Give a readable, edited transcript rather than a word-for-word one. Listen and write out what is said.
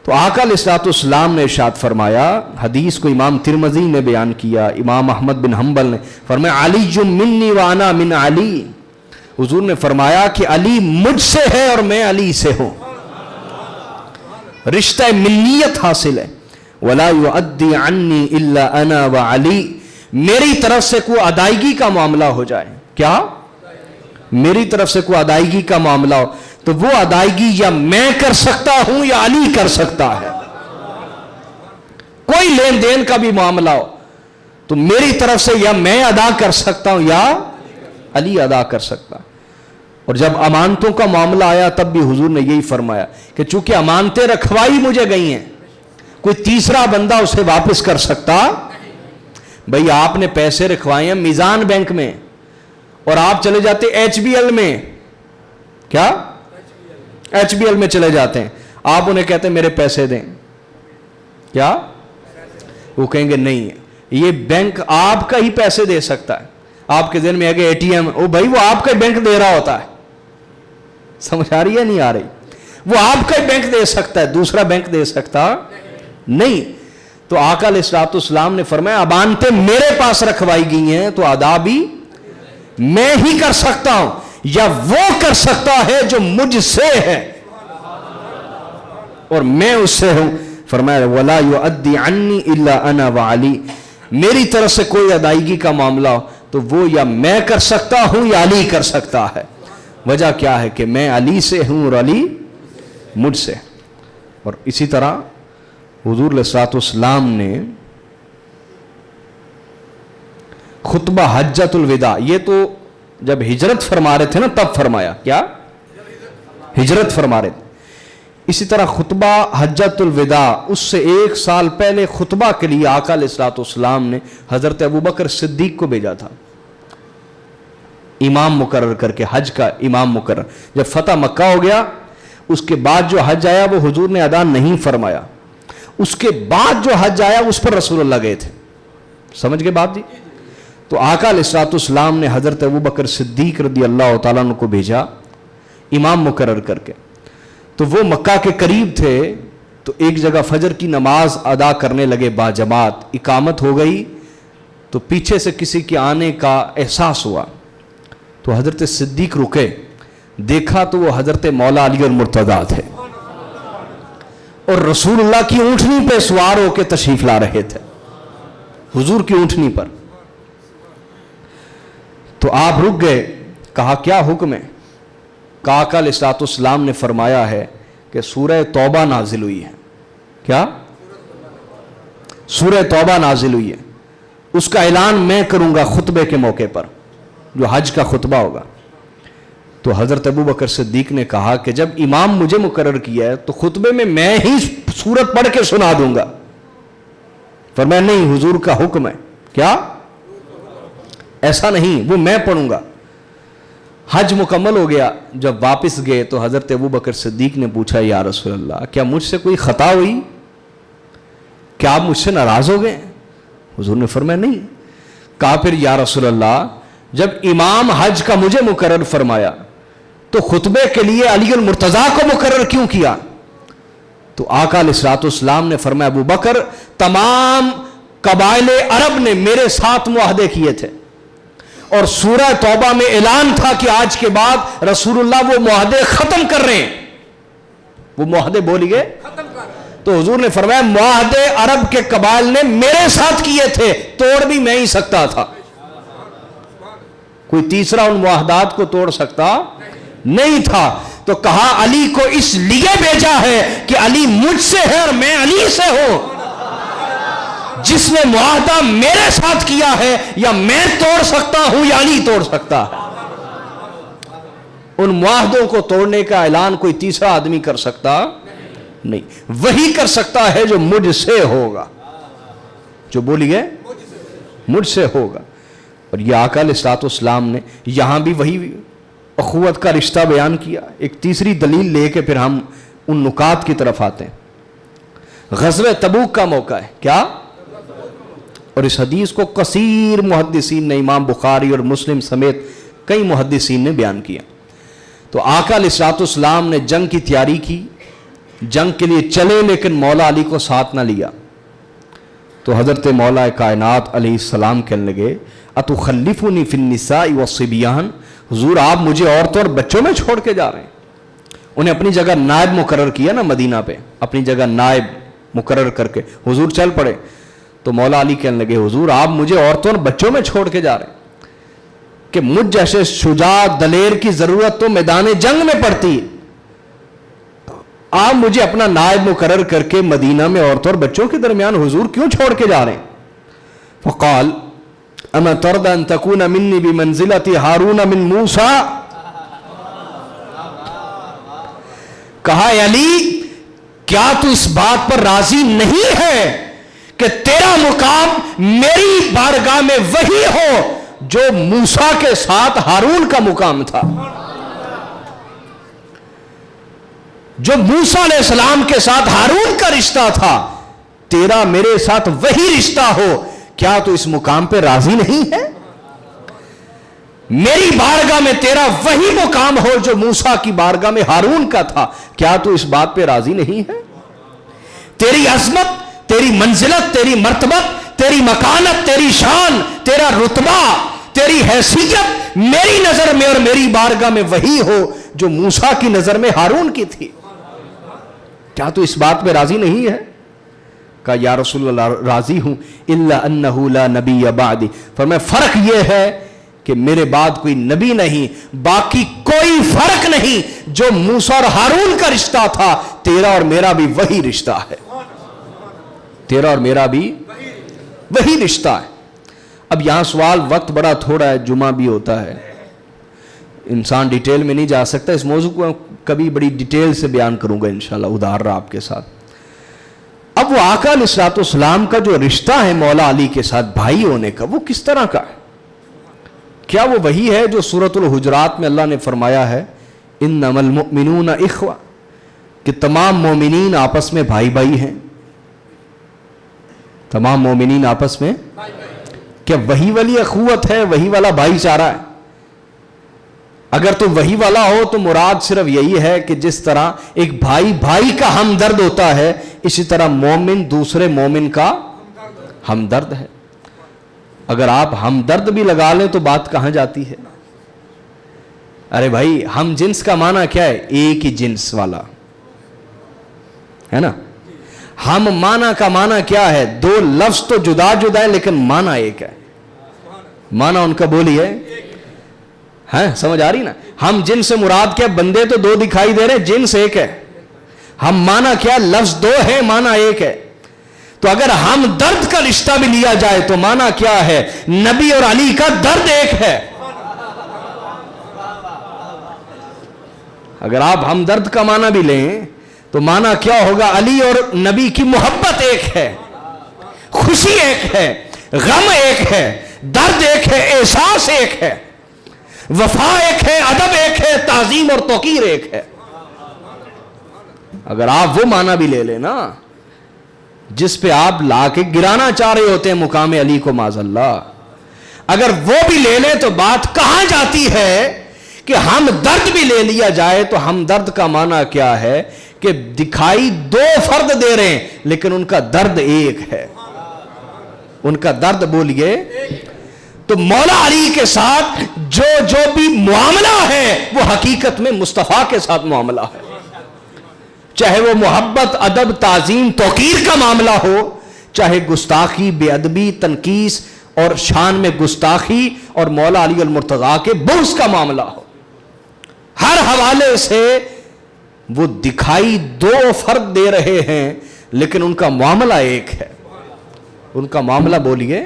تو آقا علیہ الصلوۃ والسلام نے ارشاد فرمایا، حدیث کو امام ترمذی نے بیان کیا، امام احمد بن حنبل نے فرمایا علی منی وانا من علی، حضور نے فرمایا کہ علی مجھ سے ہے اور میں علی سے ہوں، رشتہ منیت حاصل ہے۔ ولا یؤدی عنی الا انا وعلی، میری طرف سے کوئی ادائیگی کا معاملہ ہو جائے، کیا میری طرف سے کوئی ادائیگی کا معاملہ ہو تو وہ ادائیگی یا میں کر سکتا ہوں یا علی کر سکتا ہے۔ کوئی لین دین کا بھی معاملہ ہو تو میری طرف سے یا میں ادا کر سکتا ہوں یا علی ادا کر سکتا ہے۔ اور جب امانتوں کا معاملہ آیا تب بھی حضور نے یہی فرمایا کہ چونکہ امانتیں رکھوائی مجھے گئی ہیں، کوئی تیسرا بندہ اسے واپس کر سکتا۔ بھئی آپ نے پیسے رکھوائے ہیں میزان بینک میں اور آپ چلے جاتے ایچ بی ایل میں، کیا ایچ بی ایل میں چلے جاتے ہیں، آپ انہیں کہتے ہیں میرے پیسے دیں، کیا وہ کہیں گے نہیں یہ بینک آپ کا ہی پیسے دے سکتا ہے۔ آپ کے ذہن میں ہے کہ اے ٹی ایم، وہ بھائی وہ آپ کا بینک دے رہا ہوتا ہے، سمجھ آ رہی ہے نہیں آ رہی؟ وہ آپ کا بینک دے سکتا ہے، دوسرا بینک دے سکتا نہیں۔ تو آقا علیہ الصلوۃ والسلام نے فرمایا امانتیں میرے پاس رکھوائی گئی ہیں تو ادا بھی میں ہی کر سکتا ہوں یا وہ کر سکتا ہے جو مجھ سے ہے اور میں اس سے ہوں۔ فرمایا ولا یؤدی عنی الا انا وعلی، میری طرف سے کوئی ادائیگی کا معاملہ ہو تو وہ یا میں کر سکتا ہوں یا علی کر سکتا ہے۔ وجہ کیا ہے کہ میں علی سے ہوں اور علی مجھ سے۔ اور اسی طرح حضور علیہ الصلوۃ والسلام نے خطبہ حجۃ الوداع، یہ تو جب ہجرت فرما رہے تھے نا تب فرمایا، کیا ہجرت فرما رہے تھے، اسی طرح خطبہ حجۃ الوداع اس سے 1 سال پہلے خطبہ کے لیے آقا علیہ الصلوۃ والسلام نے حضرت ابوبکر صدیق کو بھیجا تھا، امام مقرر کر کے، حج کا امام مقرر۔ جب فتح مکہ ہو گیا اس کے بعد جو حج آیا وہ حضور نے ادا نہیں فرمایا، اس کے بعد جو حج آیا اس پر رسول اللہ گئے تھے، سمجھ گئے بات جی؟ تو آقا علیہ الصلوۃ والسلام نے حضرت ابوبکر صدیق رضی اللہ تعالیٰ عنہ کو بھیجا امام مقرر کر کے۔ تو وہ مکہ کے قریب تھے تو ایک جگہ فجر کی نماز ادا کرنے لگے باجماعت، اقامت ہو گئی تو پیچھے سے کسی کے آنے کا احساس ہوا تو حضرت صدیق رکے، دیکھا تو وہ حضرت مولا علی المرتضیٰ تھے اور رسول اللہ کی اونٹنی پہ سوار ہو کے تشریف لا رہے تھے، حضور کی اونٹنی پر۔ تو آپ رک گئے، کہا کیا حکم ہے؟ کہا آقا علیہ الصلوۃ والسلام نے فرمایا ہے کہ سورہ توبہ نازل ہوئی ہے، کیا سورہ توبہ نازل ہوئی ہے، اس کا اعلان میں کروں گا خطبے کے موقع پر جو حج کا خطبہ ہوگا۔ تو حضرت ابوبکر صدیق نے کہا کہ جب امام مجھے مقرر کیا ہے تو خطبے میں ہی سورت پڑھ کے سنا دوں گا۔ فرمایا نہیں، حضور کا حکم ہے، کیا ایسا نہیں، وہ میں پڑھوں گا۔ حج مکمل ہو گیا، جب واپس گئے تو حضرت ابوبکر صدیق نے پوچھا یا رسول اللہ کیا مجھ سے کوئی خطا ہوئی؟ کیا آپ مجھ سے ناراض ہو گئے؟ حضور نے فرمایا نہیں۔ کہا پھر یا رسول اللہ جب امام حج کا مجھے مقرر فرمایا تو خطبے کے لیے علی المرتضیٰ کو مقرر کیوں کیا؟ تو آقا علیہ الصلوۃ والسلام نے فرمایا ابوبکر تمام قبائل عرب نے میرے ساتھ معاہدے کیے تھے اور سورہ توبہ میں اعلان تھا کہ آج کے بعد رسول اللہ وہ معاہدے ختم کر رہے ہیں، وہ معاہدے بولیے تو حضور نے فرمایا معاہدے عرب کے قبائل نے میرے ساتھ کیے تھے، توڑ بھی میں ہی سکتا تھا، کوئی تیسرا ان معاہدات کو توڑ سکتا نہیں تھا۔ تو کہا علی کو اس لیے بھیجا ہے کہ علی مجھ سے ہے اور میں علی سے ہوں، جس نے معاہدہ میرے ساتھ کیا ہے یا میں توڑ سکتا ہوں یا علی توڑ سکتا ہے۔ ان معاہدوں کو توڑنے کا اعلان کوئی تیسرا آدمی کر سکتا نہیں، وہی کر سکتا ہے جو مجھ سے ہوگا، جو بولیے مجھ سے ہوگا۔ اور یہ آقا علیہ الصلوۃ والسلام نے یہاں بھی وہی اخوت کا رشتہ بیان کیا۔ ایک تیسری دلیل لے کے پھر ہم ان نکات کی طرف آتے ہیں۔ غزوہ تبوک کا موقع ہے، کیا؟ اور اس حدیث کو کثیر محدثین نے، امام بخاری اور مسلم سمیت کئی محدثین نے بیان کیا۔ تو آقا علیہ الصلوۃ والسلام نے جنگ کی تیاری کی، جنگ کے لیے چلے لیکن مولا علی کو ساتھ نہ لیا. تو حضرت مولا کائنات علیہ السلام کہنے لگے اتخلفنی فی النساء والصبیان، حضور آپ مجھے عورتوں اور بچوں میں چھوڑ کے جا رہے ہیں. انہیں اپنی جگہ نائب مقرر کیا نا مدینہ پہ، اپنی جگہ نائب مقرر کر کے حضور چل پڑے. تو مولا علی کہنے لگے حضور آپ مجھے عورتوں اور بچوں میں چھوڑ کے جا رہے ہیں کہ مجھ جیسے شجاع دلیر کی ضرورت تو میدان جنگ میں پڑتی، آپ مجھے اپنا نائب مقرر کر کے مدینہ میں عورتوں اور بچوں کے درمیان حضور کیوں چھوڑ کے جا رہے ہیں؟ فقال اما ترضى ان تكون مني بمنزلة هارون من موسى، کہا اے علی کیا تو اس بات پر راضی نہیں ہے کہ تیرا مقام میری بارگاہ میں وہی ہو جو موسیٰ کے ساتھ ہارون کا مقام تھا، جو موسیٰ علیہ السلام کے ساتھ ہارون کا رشتہ تھا، تیرا میرے ساتھ وہی رشتہ ہو، کیا تو اس مقام پہ راضی نہیں ہے؟ میری بارگاہ میں تیرا وہی مقام ہو جو موسیٰ کی بارگاہ میں ہارون کا تھا، کیا تو اس بات پہ راضی نہیں ہے؟ تیری عظمت، تیری منزلت، تیری مرتبت، تیری مکانت، تیری شان، تیرا رتبہ، تیری حیثیت میری نظر میں اور میری بارگاہ میں وہی ہو جو موسیٰ کی نظر میں ہارون کی تھی، کیا تو اس بات پہ راضی نہیں ہے؟ کہا یا رسول اللہ راضی ہوں، الا انہ لا نبی بعدی، فرمایا فرق یہ ہے کہ میرے بعد کوئی نبی نہیں، باقی کوئی فرق نہیں، جو موسیٰ اور ہارون کا رشتہ تھا تیرا اور میرا بھی وہی رشتہ ہے، تیرا اور میرا بھی وہی رشتہ ہے. اب یہاں سوال، وقت بڑا تھوڑا ہے، جمعہ بھی ہوتا ہے، انسان ڈیٹیل میں نہیں جا سکتا، اس موضوع کو کبھی بڑی ڈیٹیل سے بیان کروں گا انشاءاللہ ادھار رہا آپ کے ساتھ. اب وہ آقا علیہ الصلوۃ والسلام کا جو رشتہ ہے مولا علی کے ساتھ بھائی ہونے کا، وہ کس طرح کا ہے؟ کیا وہ وہی ہے جو سورۃ الحجرات میں اللہ نے فرمایا ہے انما المؤمنون اخوہ، کہ تمام مومنین آپس میں بھائی بھائی ہیں؟ تمام مومنین آپس میں کیا وہی والی اخوت ہے، وہی والا بھائی چارہ ہے؟ اگر تو وہی والا ہو تو مراد صرف یہی ہے کہ جس طرح ایک بھائی بھائی کا ہمدرد ہوتا ہے، اسی طرح مومن دوسرے مومن کا ہمدرد ہے. اگر آپ ہمدرد بھی لگا لیں تو بات کہاں جاتی ہے؟ ارے بھائی ہم جنس کا معنی کیا ہے؟ ایک ہی جنس والا ہے نا. ہم معنی کا معنی کیا ہے؟ دو لفظ تو جدا جدا ہے لیکن معنی ایک ہے. معنی ان کا بولیے، ہے سمجھ آ رہی نا؟ ہم جنس سے مراد کیا؟ بندے تو دو دکھائی دے رہے، جنس ایک ہے. ہم معنی کیا؟ لفظ دو ہے، معنی ایک ہے. تو اگر ہم درد کا رشتہ بھی لیا جائے تو معنی کیا ہے؟ نبی اور علی کا درد ایک ہے. اگر آپ ہم درد کا معنی بھی لیں تو معنی کیا ہوگا؟ علی اور نبی کی محبت ایک ہے، خوشی ایک ہے، غم ایک ہے، درد ایک ہے، احساس ایک ہے، وفا ایک ہے، ادب ایک ہے، تعظیم اور توقیر ایک ہے. اگر آپ وہ معنی بھی لے لیں نا جس پہ آپ لا کے گرانا چاہ رہے ہوتے ہیں مقام علی کو معاذ اللہ، اگر وہ بھی لے لیں تو بات کہاں جاتی ہے کہ ہم درد بھی لے لیا جائے تو ہم درد کا معنی کیا ہے کہ دکھائی دو فرد دے رہے ہیں لیکن ان کا درد ایک ہے. ان کا درد بولیے. تو مولا علی کے ساتھ جو بھی معاملہ ہے وہ حقیقت میں مصطفیٰ کے ساتھ معاملہ ہے، چاہے وہ محبت، ادب، تعظیم، توقیر کا معاملہ ہو، چاہے گستاخی، بے ادبی، تنقیص اور شان میں گستاخی اور مولا علی المرتضیٰ کے بغض کا معاملہ ہو. ہر حوالے سے وہ دکھائی دو فرد دے رہے ہیں لیکن ان کا معاملہ ایک ہے. ان کا معاملہ بولیے